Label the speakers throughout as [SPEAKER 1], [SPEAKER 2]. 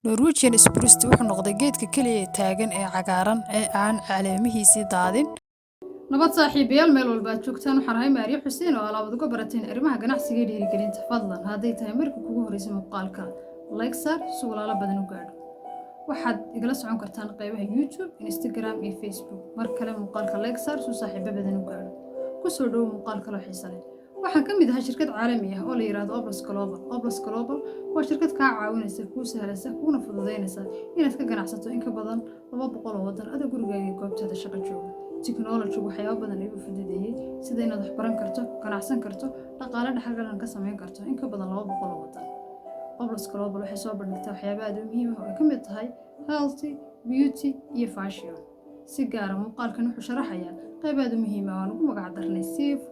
[SPEAKER 1] Norwegian spruce wuxuu noqday geedka kaliya ee taagan ee cagaaran ee aan caleemihiisii daadin.
[SPEAKER 2] nabad saaxiibayaal meel walba aad joogtaan waxaan ahay Maariyo Xuseen oo alaabad uga barateen arrimaha ganacsiga iyo dhiirigelinta fadlan hadday tahay markii kugu horeysay muuqaalka like sar si walaalo badan u gaadho waxaad igala socon kartaan qaybaha YouTube, Instagram iyo Facebook mar kale muuqaalka like sar si saaxiibo badan u gaadho ku soo dhow muuqaal kale xiiso leh waxaan ka mid ahay shirkad caalami ah oo la yiraahdo Oblast Global waa shirkad ka caawinaysa kuu sahlaysa kuna fududeynaysa inaad ka ganacsato in ka badan 200 oo wadan adiga gurigaaga iyo goobtaada shaqo jooga technology waxyaabo badan ay u fududeeyay sida inaad wax baran karto ganacsan karto dhaqaale dhaxalgalan ka sameyn karto in ka badan 200 oo wadan Oblast Global waxay soo bandhigtaa waxyaabo aad u muhiim ah oo ay ka mid tahay healthy beauty iyo fashion si gaar ah muuqaalkan wuxuu sharaxayaa qayb aad u muhiim ah oo aan ugu magac darnay Safe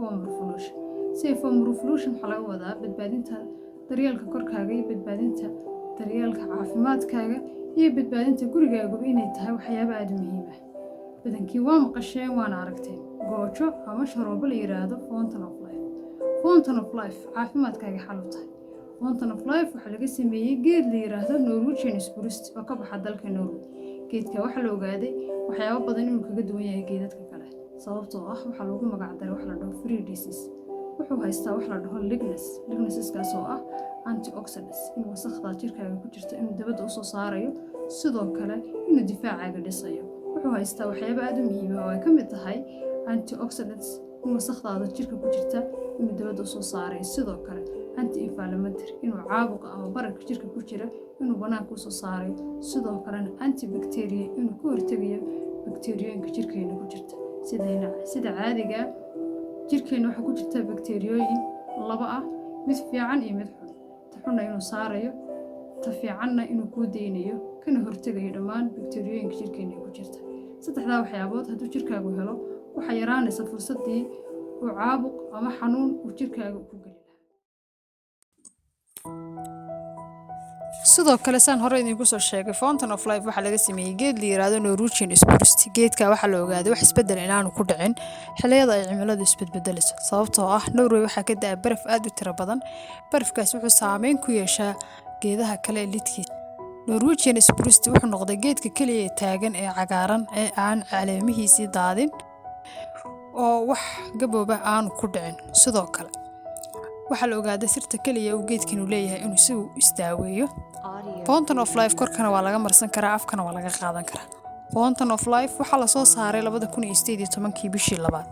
[SPEAKER 2] Home Revolution waxaa laga wadaa badbaadinta daryeelka korkaaga iyo badbaadinta daryeelka caafimaadkaaga iyo badbaadinta gurigaaga inay tahay waxyaabo aad u muhiim ah badankii waa maqasheen waana aragteen goojo ama sharoobo la yiraahdo Fountain of Life caafimaadkaaga xal u tahay Fountain of Life waxaa laga sameeyay geed la yiraahdo Norwegian spruce oo ka baxa dalka Norway geedka waxaa la ogaaday waxyaabo badan inuu kaga duwan yahay geedadka kale sababtoo ah waxaa lagu magac daray wax la dhaho free disease wuxuu haystaa wax la dhaho lignaskaas oo ah antioxidants in wasakhda jirkaaga ku jirta inuu dibadda u soo saarayo sidoo kale inuu difaacaaga dhisayo wuxuu haystaa waxyaabo aad u muhiim ah oo ay ka mid tahay antioxidants in wasakhdaada jirka ku jirta inuu dibadda u soo saarayo sidoo kale anti-inflammatory inuu caabuqa ama bararka jirka ku jira inuu banaanka u soo saarayo sidoo kalena antibacterial inuu ka hortagayo bakteeriyooyinka jirkeena ku jirta sida caadiga jirkeena waxa ku jirta bakteeriyooyin laba ah mid fiican iyo mid xun ta xunna inuu saarayo ta fiicanna inuu ku deynayo kana hortagayo dhammaan bakteeriyooyinka jirkeena ku jirta saddexdaa waxyaabood hadduu jirkaagu helo waxa yaraanaysa fursadii uu caabuq ama xanuun uu jirkaaga ku geli
[SPEAKER 1] sidoo kale saan hore idinku soo sheegay Fountain of Life waxa laga sameeyay geed la yiraahdo Norwegian spruce geedka waxa la ogaaday wax isbedel inaanu ku dhicin xilliyada ay cimiladu isbedbedelayso sababtoo ah Norway waxa ka daa baraf aad u tiro badan barafkaas wuxuu saameyn ku yeeshaa geedaha kale lidkiisa Norwegian spruce wuxuu noqday geedka kaliya ee taagan ee cagaaran ee aan caleemihiisii daadin oo wax gabooba aanu ku dhicin sidoo kale waxaa la ogaaday sirta kaliya uu geedkan u leeyahay inuu si uu isdaaweeyo Fountain of Life korkana waa laga marsan karaa afkana waa laga qaadan karaa Fountain of Life waxaa la soo saaray 2018 bishii labaad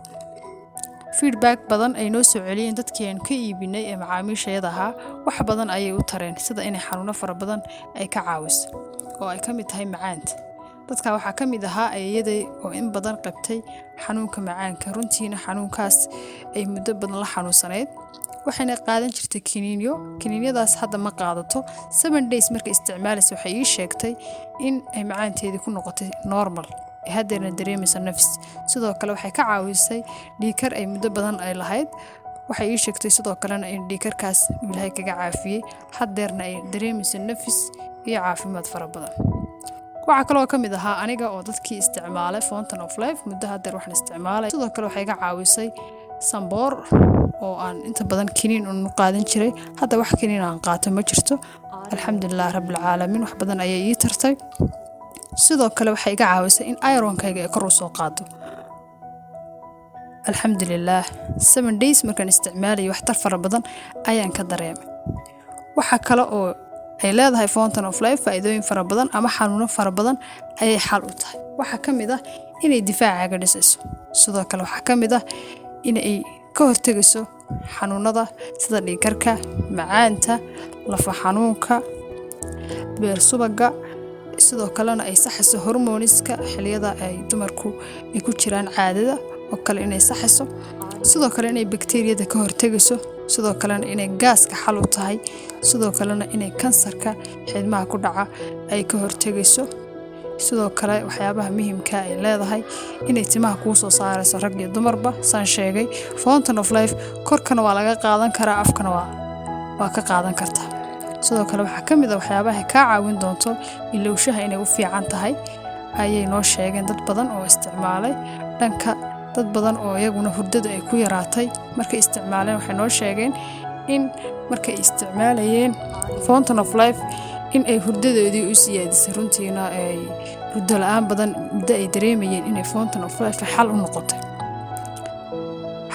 [SPEAKER 1] feedback badan ay noo soo celiyeen dadkii aan ka iibinay ee macaamiishayada ahaa wax badan ayay u tareen sida inay xanuuno fara badan ay ka caawiso oo ay ka mid tahay macaanta dadka waxaa ka mid ahaa ayaday oo in badan qabtay xanuunka macaanka runtiina xanuunkaas ay muddo badan la xanuunsanayd waxayna qaadan jirtay kiniiniyadaas hadda ma qaadato 7 days markay isticmaalayso waxay ii sheegtay in ay macaanteedii ku noqotay normal haddana dareemaysa nafis sidoo kale waxay ka caawisay dhiikar ay muddo badan ay lahayd waxay ii sheegtay sidoo kalena in dhiikarkaas Ilaahay kaga caafiyay haddeerna ay dareemayso nafis iyo caafimaad fara badan waxa kale oo ka mid ahaa aniga oo dadkii isticmaalay Fountain of Life muddo haddeer waxaan isticmaalay sidoo kale waxay ka caawisay samboor oo aan inta badan kiniin u qaadan jiray hadda wax kiniin aan qaato ma jirto alxamdulillah rabbil caalamiin wax badan ayay ii tartay sidoo kale waxay iga caawisay in ironkayga ay kor u soo qaado alxamdulillah 7 days markaan isticmaalay wax tar fara badan ayaan ka dareemay waxa kale oo ay leedahay Fountain of Life faa'iidooyin fara badan ama xanuuno fara badan ayay xal u tahay waxa ka mid ah inay difaacaaga dhisayso sidoo kale waxa ka mid ah inay ka hortagayso xanuunada sida dhiigkarka macaanta lafa xanuunka beer subaga sidoo kalena ay saxayso hormooniska xilliyada ay dumarku ay ku jiraan caadada oo kale inay saxayso sidoo kale inay bakteeriyada ka hortagayso sidoo kalena inay gaaska xal u tahay sidoo kalena inay kansarka xidmaha ku dhaca ay ka hortagayso sidoo kale waxyaabaha muhiimka ay leedahay inay timaha ku soo saarayso rag iyo dumarba san sheegay Fountain of Life korkana waa laga qaadan karaa afkana waa ka qaadan kartaa sidoo kale waxa ka mid ah waxyaabaha ka caawin doonto ilowshaha inay u fiican tahay ayay noo sheegeen dad badan oo isticmaalay dhanka dad badan oo iyaguna hurdada ay ku yaraatay markay isticmaaleen waxay noo sheegeen in markay isticmaalayeen Fountain of Life in ay hurdadoodii u siyaadisay runtiina ay hurdo la'aan badan muddo ay dareemayeen inay Fountain of Life xal u noqotay.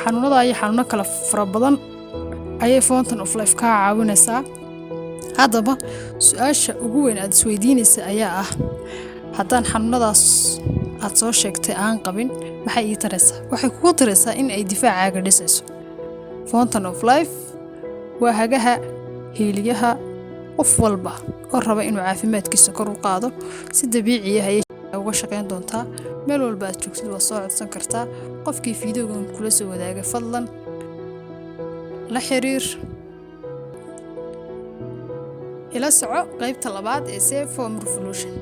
[SPEAKER 1] Xanuunada iyo xanuuno kale fara badan ayay Fountain of Life ka caawinaysaa. Haddaba su'aasha ugu weyn aad isweydiinaysa ayaa ah haddaan xanuunadaas aad soo sheegtay aan qabin maxay ii taraysaa? Waxay kugu taraysaa in ay difaacaaga dhisayso. Fountain of Life waa hagaha hiiliyaha qof walba oo raba inuu caafimaadkiisa kor u qaado si dabiici ah ayay uga shaqeyn doontaa. Meel walba aad joogtid waa soo codsan kartaa. Qofkii fiidiyogan kula soo wadaaga fadlan la xiriir ila soco qaybta labaad ee Safe Home Revolution.